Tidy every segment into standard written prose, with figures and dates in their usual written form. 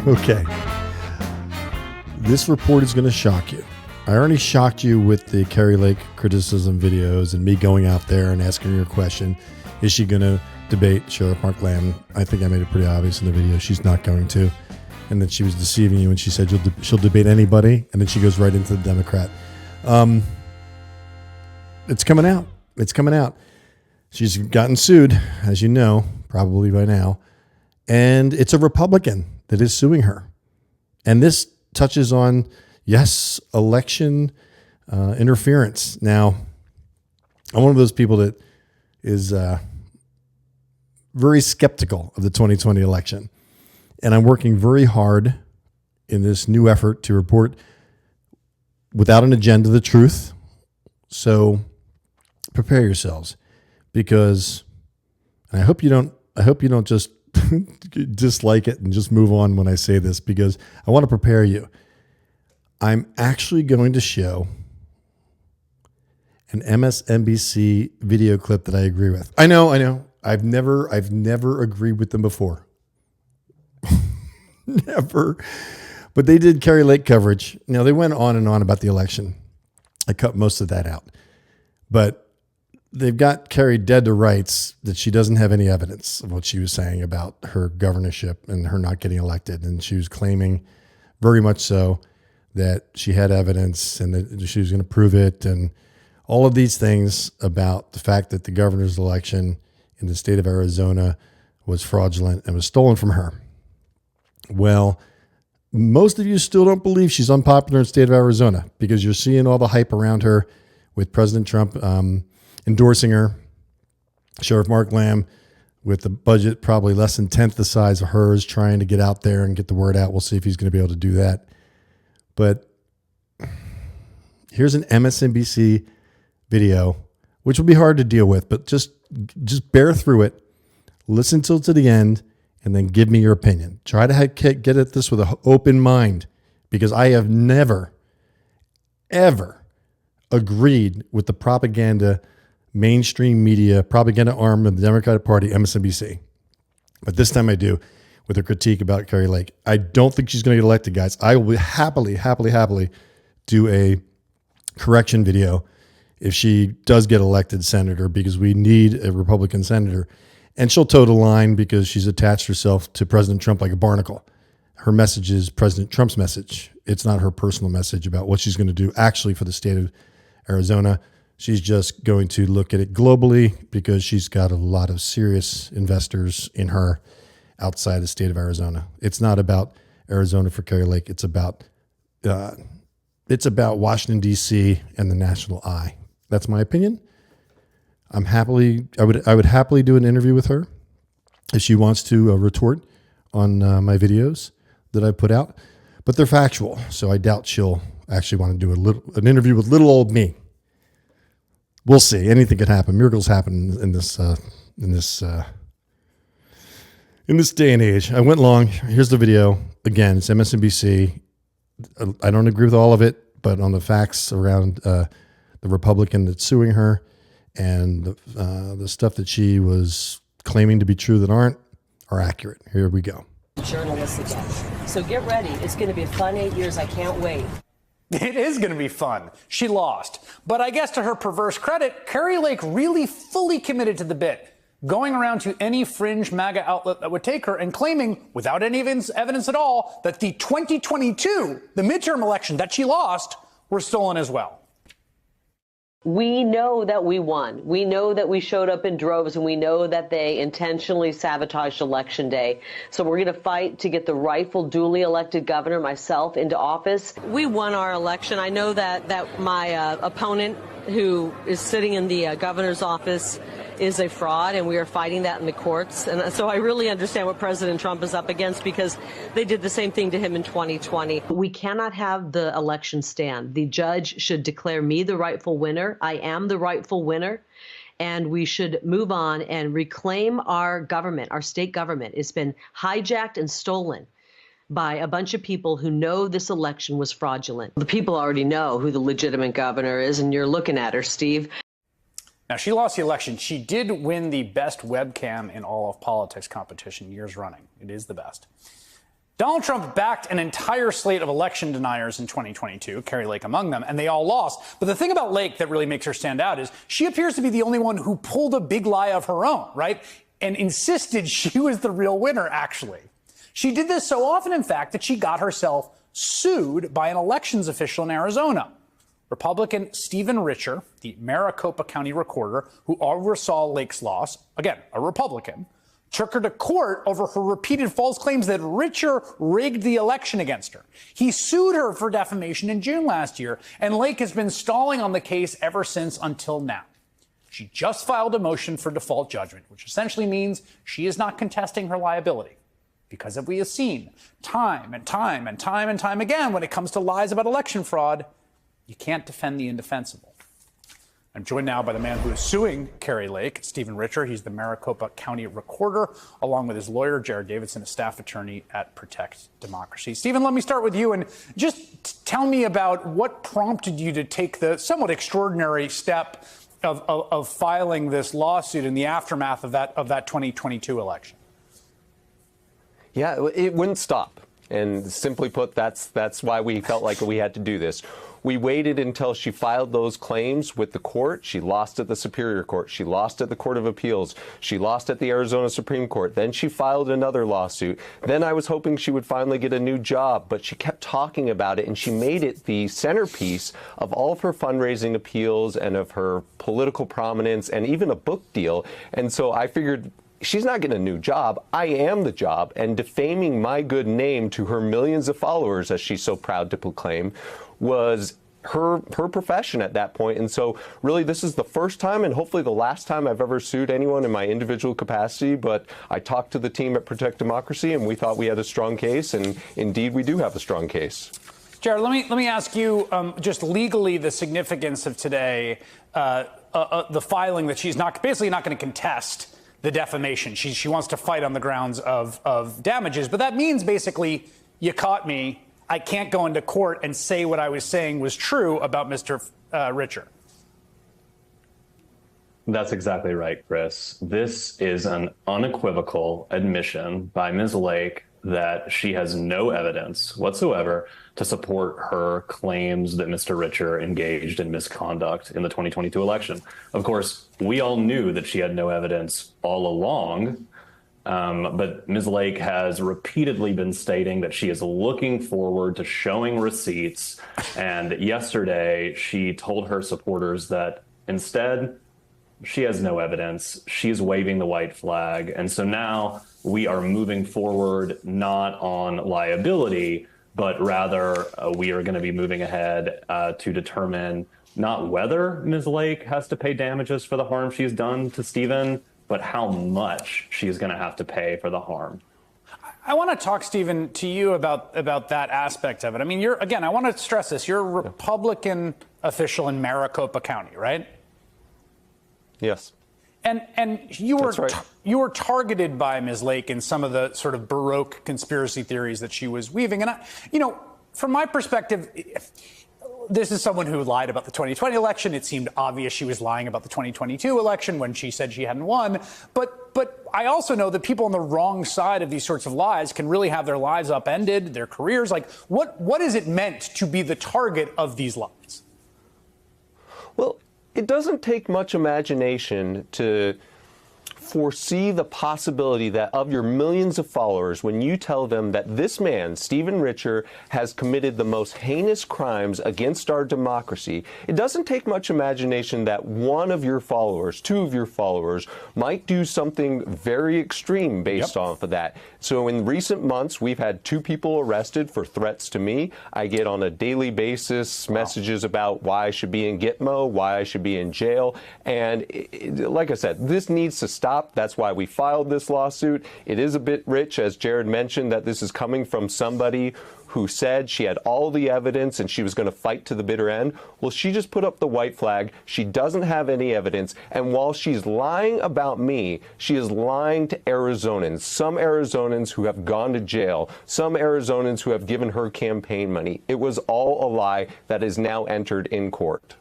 Okay. This report is going to shock you. I already shocked you with the Kari Lake criticism videos and me going out there and asking her a question. Is she going to debate Sheriff Mark Lamb? I think I made it pretty obvious in the video. She's not going to. And then she was deceiving you when she said she'll debate anybody. And then she goes right into the Democrat. It's coming out. It's coming out. She's gotten sued, as you know, probably by now. And it's a Republican that is suing her. And this touches on, yes, election interference. Now, I'm one of those people that is very skeptical of the 2020 election. And I'm working very hard in this new effort to report without an agenda the truth. So prepare yourselves, because I hope you don't just dislike it and just move on when I say this, because I want to prepare you. I'm actually going to show an MSNBC video clip that I agree with. I know. I've never agreed with them before. Never. But they did Kari Lake coverage. Now, they went on and on about the election. I cut most of that out. But they've got Kari dead to rights that she doesn't have any evidence of what she was saying about her governorship and her not getting elected. And she was claiming, very much so, that she had evidence and that she was going to prove it. And all of these things about the fact that the governor's election in the state of Arizona was fraudulent and was stolen from her. Well, most of you still don't believe she's unpopular in the state of Arizona, because you're seeing all the hype around her with President Trump endorsing her, Sheriff Mark Lamb with the budget probably less than 1/10 the size of hers, trying to get out there and get the word out. We'll see if he's going to be able to do that. But here's an MSNBC video, which will be hard to deal with, but just bear through it. Listen till to the end, and then give me your opinion. Try to get at this with an open mind, because I have never, ever agreed with the propaganda, mainstream media, propaganda arm of the Democratic Party, MSNBC. But this time I do, with a critique about Kari Lake. I don't think she's going to get elected, guys. I will happily do a correction video if she does get elected senator, because we need a Republican senator. And she'll toe the line because she's attached herself to President Trump like a barnacle. Her message is President Trump's message. It's not her personal message about what she's going to do actually for the state of Arizona. She's just going to look at it globally, because she's got a lot of serious investors in her outside the state of Arizona. It's not about Arizona for Kari Lake. It's about Washington, D.C. and the national eye. That's my opinion. I would happily do an interview with her if she wants to retort on my videos that I put out, but they're factual. So I doubt she'll actually want to do an interview with little old me. We'll see. Anything could happen. Miracles happen in this day and age. I went long. Here's the video. Again, it's MSNBC. I don't agree with all of it, but on the facts around the Republican that's suing her, and the stuff that she was claiming to be true that are accurate. Here we go. Journalists again. So get ready. It's going to be a fun 8 years. I can't wait. It is going to be fun. She lost. But I guess to her perverse credit, Kari Lake really fully committed to the bit, going around to any fringe MAGA outlet that would take her and claiming, without any evidence at all, that the 2022, the midterm election that she lost, were stolen as well. We know that we won. We know that we showed up in droves, and we know that they intentionally sabotaged Election Day. So we're going to fight to get the rightful duly elected governor, myself, into office. We won our election. I know that my opponent, who is sitting in the governor's office, is a fraud, and we are fighting that in the courts. And so I really understand what President Trump is up against, because they did the same thing to him in 2020. We cannot have the election stand. The judge should declare me the rightful winner. I am the rightful winner. And we should move on and reclaim our government, our state government. It's been hijacked and stolen by a bunch of people who know this election was fraudulent. The people already know who the legitimate governor is, and you're looking at her, Steve. Now, she lost the election. She did win the best webcam in all of politics competition years running. It is the best. Donald Trump backed an entire slate of election deniers in 2022, Kari Lake among them, and they all lost. But the thing about Lake that really makes her stand out is she appears to be the only one who pulled a big lie of her own, right? And insisted she was the real winner, actually. She did this so often, in fact, that she got herself sued by an elections official in Arizona. Republican Stephen Richer, the Maricopa County recorder who oversaw Lake's loss, again, a Republican, took her to court over her repeated false claims that Richer rigged the election against her. He sued her for defamation in June last year, and Lake has been stalling on the case ever since until now. She just filed a motion for default judgment, which essentially means she is not contesting her liability. Because as we have seen time and time again when it comes to lies about election fraud, you can't defend the indefensible. I'm joined now by the man who is suing Kari Lake, Stephen Richer. He's the Maricopa County recorder, along with his lawyer, Jared Davidson, a staff attorney at Protect Democracy. Stephen, let me start with you and just tell me about what prompted you to take the somewhat extraordinary step of filing this lawsuit in the aftermath of that 2022 election. Yeah, it wouldn't stop. And simply put, that's why we felt like we had to do this. We waited until she filed those claims with the court. She lost at the Superior Court. She lost at the Court of Appeals. She lost at the Arizona Supreme Court. Then she filed another lawsuit. Then I was hoping she would finally get a new job, but she kept talking about it, and she made it the centerpiece of all of her fundraising appeals and of her political prominence and even a book deal. And so I figured, she's not getting a new job. I am the job, and defaming my good name to her millions of followers, as she's so proud to proclaim, was her profession at that point. And so really this is the first time and hopefully the last time I've ever sued anyone in my individual capacity. But I talked to the team at Protect Democracy, and we thought we had a strong case, and indeed we do have a strong case. Jared, let me ask you just legally the significance of today, the filing that she's basically not going to contest the defamation. She wants to fight on the grounds of damages. But that means basically, you caught me. I can't go into court and say what I was saying was true about Mr. Richer. That's exactly right, Chris. This is an unequivocal admission by Ms. Lake that she has no evidence whatsoever to support her claims that Mr. Richer engaged in misconduct in the 2022 election. Of course, we all knew that she had no evidence all along, but Ms. Lake has repeatedly been stating that she is looking forward to showing receipts. And yesterday, she told her supporters that instead, she has no evidence. She's waving the white flag. And so now we are moving forward not on liability, but rather we are going to be moving ahead to determine not whether Ms. Lake has to pay damages for the harm she's done to Stephen, but how much she's going to have to pay for the harm. I want to talk, Stephen, to you about that aspect of it. I mean, I want to stress this. You're a Republican official in Maricopa County, right? Yes. And you were right. You were targeted by Ms. Lake in some of the sort of Baroque conspiracy theories that she was weaving. And from my perspective, this is someone who lied about the 2020 election. It seemed obvious she was lying about the 2022 election when she said she hadn't won. But I also know that people on the wrong side of these sorts of lies can really have their lives upended, their careers. Like, what is it meant to be the target of these lies? Well, it doesn't take much imagination to foresee the possibility that of your millions of followers, when you tell them that this man, Stephen Richer, has committed the most heinous crimes against our democracy, it doesn't take much imagination that one of your followers, two of your followers, might do something very extreme based off of that. So in recent months, we've had 2 people arrested for threats to me. I get on a daily basis messages about why I should be in Gitmo, why I should be in jail. And like I said, this needs to stop. That's why we filed this lawsuit. It is a bit rich, as Jared mentioned, that this is coming from somebody who said she had all the evidence and she was going to fight to the bitter end. Well, she just put up the white flag. She doesn't have any evidence. And while she's lying about me, she is lying to Arizonans, some Arizonans who have gone to jail, some Arizonans who have given her campaign money. It was all a lie that is now entered in court.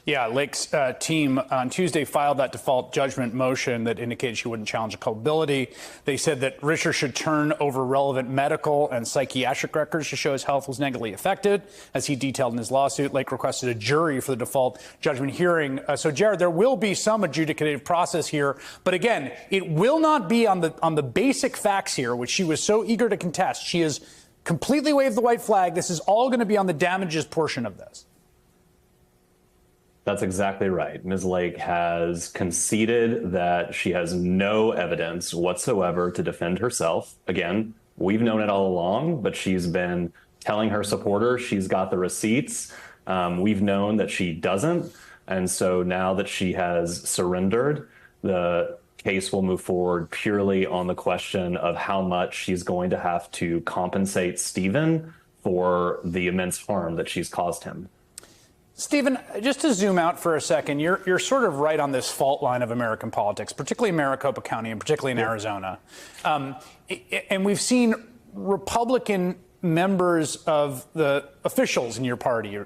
Yeah, Lake's team on Tuesday filed that default judgment motion that indicated she wouldn't challenge culpability. They said that Richer should turn over relevant medical and psychiatric records to show his health was negatively affected. As he detailed in his lawsuit, Lake requested a jury for the default judgment hearing. So, Jared, there will be some adjudicative process here. But again, it will not be on the basic facts here, which she was so eager to contest. She has completely waved the white flag. This is all going to be on the damages portion of this. That's exactly right. Ms. Lake has conceded that she has no evidence whatsoever to defend herself. Again, we've known it all along, but she's been telling her supporters she's got the receipts. We've known that she doesn't. And so now that she has surrendered, the case will move forward purely on the question of how much she's going to have to compensate Stephen for the immense harm that she's caused him. Stephen, just to zoom out for a second, you're sort of right on this fault line of American politics, particularly in Maricopa County and particularly in Arizona. And we've seen Republican members of the officials in your party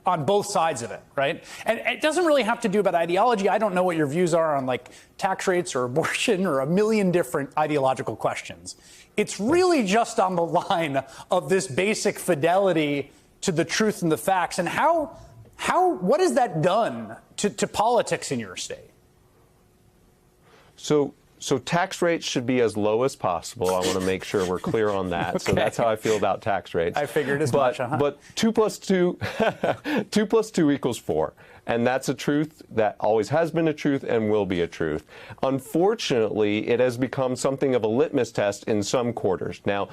on both sides of it, right? And it doesn't really have to do about ideology. I don't know what your views are on like tax rates or abortion or a million different ideological questions. It's really just on the line of this basic fidelity to the truth and the facts. And what has that done to politics in your state? So tax rates should be as low as possible. I want to make sure we're clear on that. Okay. So that's how I feel about tax rates. I figured as much. But 2 + 2, 2 + 2 = 4. And that's a truth that always has been a truth and will be a truth. Unfortunately, it has become something of a litmus test in some quarters. Now,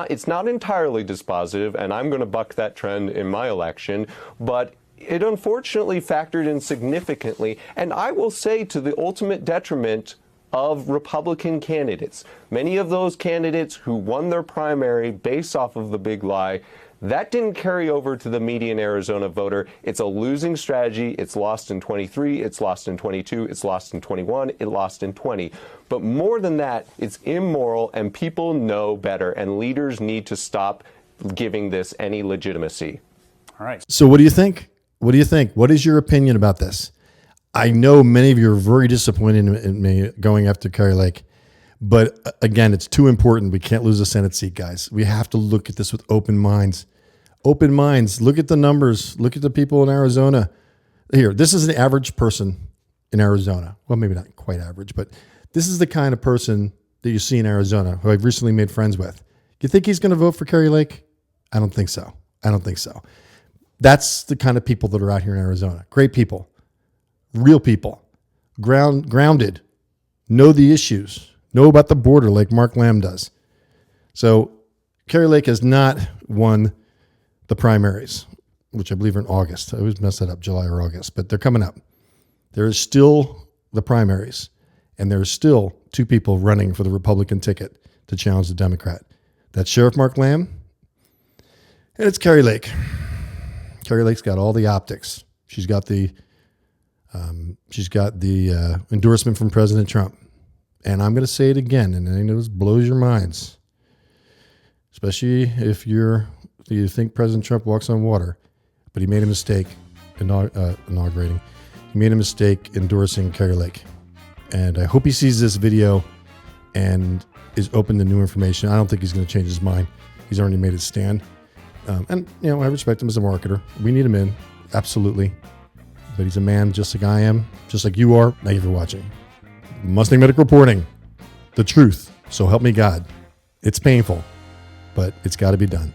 it's not entirely dispositive, and I'm going to buck that trend in my election, but it unfortunately factored in significantly, and I will say to the ultimate detriment of Republican candidates. Many of those candidates who won their primary based off of the big lie, that didn't carry over to the median Arizona voter. It's a losing strategy. It's lost in 23, it's lost in 22, it's lost in 21, it lost in 20. But more than that, it's immoral, and people know better, and leaders need to stop giving this any legitimacy. All right. So what do you think? What do you think? What is your opinion about this? I know many of you are very disappointed in me going after Kari Lake, but again, it's too important. We can't lose a Senate seat, guys. We have to look at this with open minds. Open minds. Look at the numbers. Look at the people in Arizona. Here, this is an average person in Arizona. Well, maybe not quite average, but this is the kind of person that you see in Arizona who I've recently made friends with. You think he's going to vote for Kari Lake? I don't think so. I don't think so. That's the kind of people that are out here in Arizona. Great people, real people, grounded, know the issues, know about the border like Mark Lamb does. So Kari Lake has not won the primaries, which I believe are in August. I always mess that up, July or August, but they're coming up. There is still the primaries, and there's still 2 people running for the Republican ticket to challenge the Democrat. That's Sheriff Mark Lamb, and it's Kari Lake. Kari Lake's got all the optics. She's got the endorsement from President Trump. And I'm going to say it again, and I know this blows your minds, especially if you think President Trump walks on water, but he made a mistake inaugurating. He made a mistake endorsing Kari Lake. And I hope he sees this video and is open to new information. I don't think he's going to change his mind. He's already made his stand. And, I respect him as a marketer. We need him in, absolutely. But he's a man just like I am, just like you are. Thank you for watching. MustangMedic reporting the truth. So help me God. It's painful, but it's got to be done.